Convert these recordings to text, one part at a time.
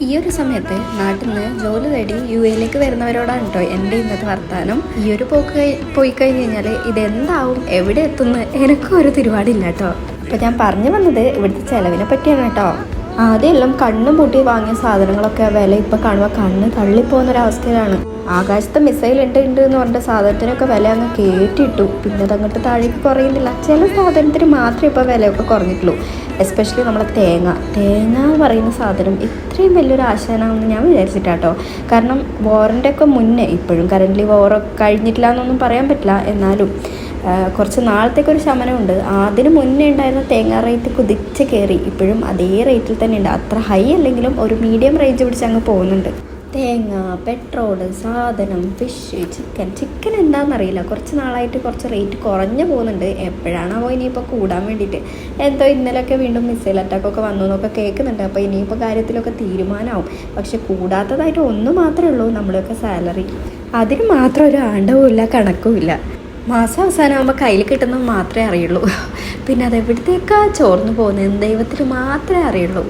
ഈ ഒരു സമയത്ത് നാട്ടിൽ നിന്ന് ജോലി തേടി UAയിലേക്ക് വരുന്നവരോടാണ് കേട്ടോ എൻ്റെ ഇന്നത്തെ വർത്താനം. ഈ ഒരു പോയി കഴിഞ്ഞ് കഴിഞ്ഞാൽ ഇതെന്താവും, എവിടെ എത്തുന്നു, എനിക്കും ഒരു തിരുവാടില്ല കേട്ടോ. അപ്പോൾ ഞാൻ പറഞ്ഞു വന്നത് ഇവിടുത്തെ ചിലവിനെ പറ്റിയാണ് കേട്ടോ. ആദ്യമെല്ലാം കണ്ണും പൂട്ടി വാങ്ങിയ സാധനങ്ങളൊക്കെ വില ഇപ്പോൾ കാണുമ്പോൾ കണ്ണ് തള്ളിപ്പോകുന്നൊരവസ്ഥയിലാണ്. ആകാശത്ത് മിസൈൽ ഉണ്ട് എന്ന് പറഞ്ഞ സാധനത്തിനൊക്കെ വില അങ്ങ് കയറ്റിയിട്ടു. പിന്നെ അതങ്ങോട്ട് താഴേക്ക് കുറയുന്നില്ല. ചില സാധനത്തിന് മാത്രമേ ഇപ്പോൾ വിലയൊക്കെ കുറഞ്ഞിട്ടുള്ളൂ. എസ്പെഷ്യലി നമ്മളെ തേങ്ങ എന്ന് പറയുന്ന സാധനം ഇത്രയും വലിയൊരു ആശാനാണെന്ന് ഞാൻ വിചാരിച്ചിട്ടാട്ടോ. കാരണം വാറിൻ്റെ ഒക്കെ മുന്നേ, ഇപ്പോഴും കറൻ്റ് വാറൊക്കെ കഴിഞ്ഞിട്ടില്ല എന്നൊന്നും പറയാൻ പറ്റില്ല, എന്നാലും കുറച്ച് നാളത്തേക്കൊരു ശമനമുണ്ട്. അതിന് മുന്നേ ഉണ്ടായിരുന്ന തേങ്ങ റേറ്റ് കുതിച്ച് കയറി ഇപ്പോഴും അതേ റേറ്റിൽ തന്നെ ഉണ്ട്. അത്ര ഹൈ അല്ലെങ്കിലും ഒരു മീഡിയം റേഞ്ച് പിടിച്ച് അങ്ങ് പോകുന്നുണ്ട്. തേങ്ങ, പെട്രോള്, സാധനം, ഫിഷ്, ചിക്കൻ എന്താണെന്നറിയില്ല, കുറച്ച് നാളായിട്ട് കുറച്ച് റേറ്റ് കുറഞ്ഞു പോകുന്നുണ്ട്. എപ്പോഴാണോ ഇനിയിപ്പോൾ കൂടാൻ വേണ്ടിയിട്ട്. എന്തോ ഇന്നലെയൊക്കെ വീണ്ടും മിസൈൽ അറ്റാക്കൊക്കെ വന്നു എന്നൊക്കെ കേൾക്കുന്നുണ്ട്. അപ്പോൾ ഇനിയിപ്പോൾ കാര്യത്തിലൊക്കെ തീരുമാനമാവും. പക്ഷെ കൂടാത്തതായിട്ട് ഒന്ന് മാത്രമേ ഉള്ളൂ, നമ്മളൊക്കെ സാലറി. അതിന് മാത്രം ഒരു ആണ്ടവുമില്ല, കണക്കുമില്ല. മാസം അവസാനമാകുമ്പോൾ കയ്യിൽ കിട്ടുന്നത് മാത്രമേ അറിയുള്ളൂ. പിന്നെ അതെവിടത്തേക്കാ ചോർന്നു പോകുന്നത് ദൈവത്തിന് മാത്രമേ അറിയുള്ളൂ.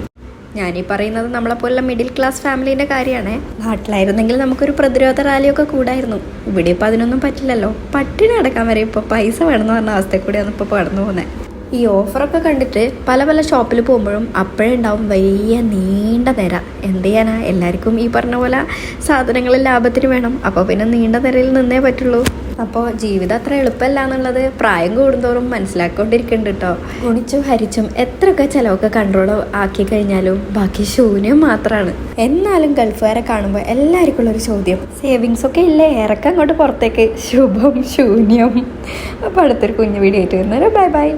ഞാനീ പറയുന്നത് നമ്മളെപ്പോലുള്ള മിഡിൽ ക്ലാസ് ഫാമിലീൻ്റെ കാര്യമാണ്. നാട്ടിലായിരുന്നെങ്കിൽ നമുക്കൊരു പ്രതിരോധ റാലിയൊക്കെ കൂടായിരുന്നു. ഇവിടെ ഇപ്പോൾ അതിനൊന്നും പറ്റില്ലല്ലോ. പട്ടിണി അടക്കാൻ വരെ ഇപ്പോൾ പൈസ വേണമെന്ന് പറഞ്ഞ അവസ്ഥയിൽ കൂടിയാണ് ഇപ്പോൾ കടന്നു പോകുന്നത്. ഈ ഓഫറൊക്കെ കണ്ടിട്ട് പല ഷോപ്പിൽ പോകുമ്പോഴും അപ്പോഴേ ഉണ്ടാവും വലിയ നീണ്ട നിര. എന്ത് ചെയ്യാനാ, എല്ലാവർക്കും ഈ പറഞ്ഞ പോലെ സാധനങ്ങൾ ലാഭത്തിന് വേണം. അപ്പോൾ പിന്നെ നീണ്ട നിരയിൽ നിന്നേ പറ്റുള്ളൂ. അപ്പോൾ ജീവിതം അത്ര എളുപ്പമല്ല എന്നുള്ളത് പ്രായം കൂടുന്തോറും മനസ്സിലാക്കിക്കൊണ്ടിരിക്കുന്നുണ്ട് കേട്ടോ. ഗുണിച്ചും ഹരിച്ചും എത്രയൊക്കെ ചിലവൊക്കെ കൺട്രോൾ ആക്കി കഴിഞ്ഞാലും ബാക്കി ശൂന്യം മാത്രമാണ്. എന്നാലും ഗൾഫുകാരെ കാണുമ്പോൾ എല്ലാവർക്കും ഉള്ളൊരു ചോദ്യം, സേവിങ്സ് ഒക്കെ ഇല്ലേ, ഇറക്കം അങ്ങോട്ട് പുറത്തേക്ക്, ശുഭം ശൂന്യം. അപ്പോൾ അടുത്തൊരു കുഞ്ഞു വീഡിയോ ആയിട്ട് വരുന്നവരെ ബൈ.